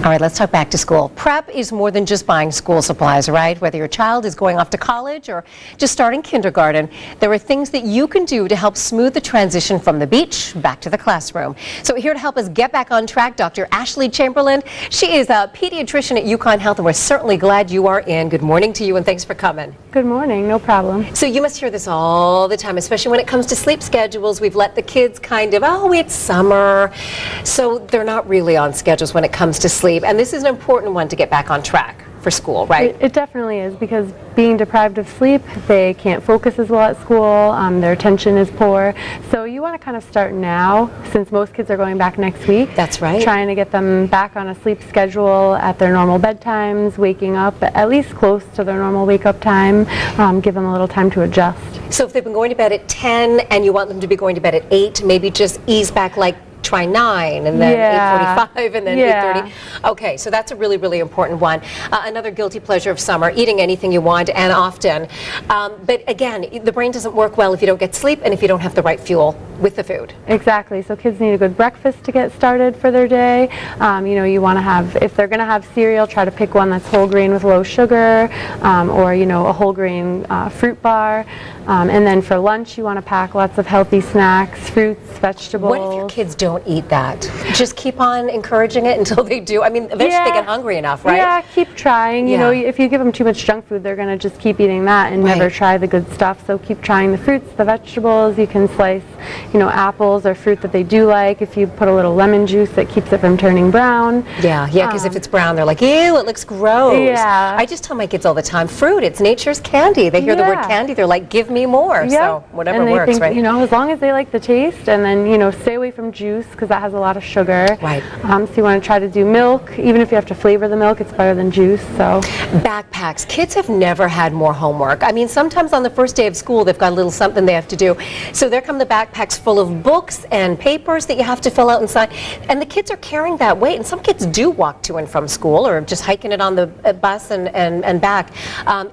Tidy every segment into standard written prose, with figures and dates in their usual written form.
All right, let's talk back to school. Prep is more than just buying school supplies, right? Whether your child is going off to college or just starting kindergarten, there are things that you can do to help smooth the transition from the beach back to the classroom. So here to help us get back on track, Dr. Ashley Chamberland. She is a pediatrician at UConn Health, and we're certainly glad you are in. Good morning to you, and thanks for coming. Good morning, no problem. So you must hear this all the time, especially when it comes to sleep schedules. We've let the kids kind of, oh, it's summer, so they're not really on schedules when it comes to sleep. And this is an important one to get back on track for school, right? It definitely is, because being deprived of sleep, they can't focus as well at school, their attention is poor. So you want to kind of start now, since most kids are going back next week. That's right. Trying to get them back on a sleep schedule at their normal bedtimes, waking up at least close to their normal wake-up time, give them a little time to adjust. So if they've been going to bed at 10 and you want them to be going to bed at 8, maybe just ease back, like try 9 and then 8:45 and then 8:30. Okay, so that's a really, really important one. Another guilty pleasure of summer, eating anything you want and often. But again, the brain doesn't work well if you don't get sleep and if you don't have the right fuel with the food. Exactly. So kids need a good breakfast to get started for their day. You know, you want to have, if they're going to have cereal, try to pick one that's whole grain with low sugar, or, you know, a whole grain fruit bar. And then for lunch, you want to pack lots of healthy snacks, fruits, vegetables. What if your kids don't eat that? Just keep on encouraging it until they do. I mean, eventually they get hungry enough, right? Yeah, keep trying. You know, if you give them too much junk food, they're going to just keep eating that and never try the good stuff. So keep trying the fruits, the vegetables. You can slice, you know, apples or fruit that they do like. If you put a little lemon juice, that keeps it from turning brown. Yeah, because if it's brown, they're like, ew, it looks gross. Yeah. I just tell my kids all the time, fruit, it's nature's candy. They hear the word candy, they're like, give me more. So whatever and they works, think, right? You know, as long as they like the taste, and then, you know, stay away from juice because that has a lot of sugar. Right. So you want to try to do milk. Even if you have to flavor the milk, it's better than juice. So backpacks. Kids have never had more homework. I mean, sometimes on the first day of school, they've got a little something they have to do. So there come the backpacks full of books and papers that you have to fill out and sign. And the kids are carrying that weight. And some kids do walk to and from school or just hiking it on the bus and back.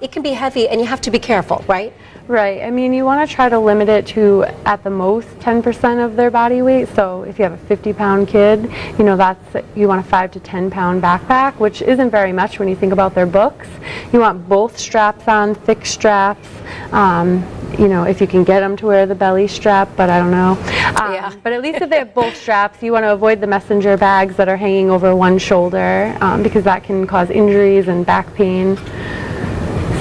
It can be heavy, and you have to be careful, right? Right. I mean, you want to try to limit it to, at the most, 10% of their body weight. So if you have a 50-pound kid, you know, you want a 5 to 10-pound backpack, which isn't very much when you think about their books. You want both straps on, thick straps. You know, if you can get them to wear the belly strap, but I don't know. But at least if they have both straps, you want to avoid the messenger bags that are hanging over one shoulder, because that can cause injuries and back pain.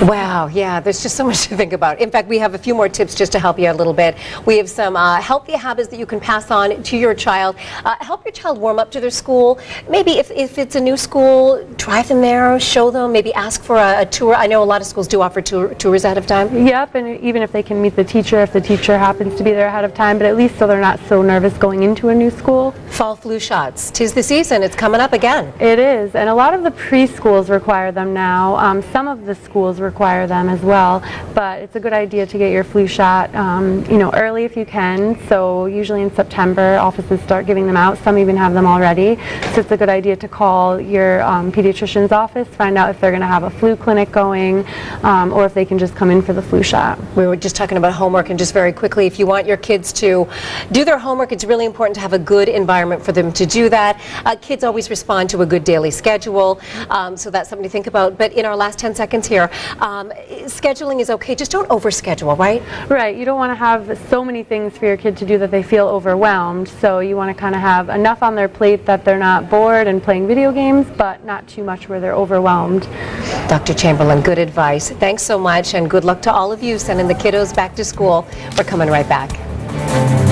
Wow, yeah, there's just so much to think about. In fact, we have a few more tips just to help you out a little bit. We have some healthy habits that you can pass on to your child. Help your child warm up to their school. Maybe if it's a new school, drive them there, show them, maybe ask for a tour. I know a lot of schools do offer tours ahead of time. Yep, and even if they can meet the teacher, if the teacher happens to be there ahead of time, but at least so they're not so nervous going into a new school. Fall flu shots. 'Tis the season. It's coming up again. It is, and a lot of the preschools require them now. Some of the schools require them as well, but it's a good idea to get your flu shot, you know, early if you can. So usually in September, offices start giving them out. Some even have them already. So it's a good idea to call your pediatrician's office, find out if they're going to have a flu clinic going, or if they can just come in for the flu shot. We were just talking about homework, and just very quickly, if you want your kids to do their homework, it's really important to have a good environment for them to do that. Kids always respond to a good daily schedule, so that's something to think about. But in our last 10 seconds here, scheduling is okay, just don't overschedule, right? Right, you don't want to have so many things for your kid to do that they feel overwhelmed, so you want to kind of have enough on their plate that they're not bored and playing video games, but not too much where they're overwhelmed. Dr. Chamberlain, good advice. Thanks so much, and good luck to all of you sending the kiddos back to school. We're coming right back.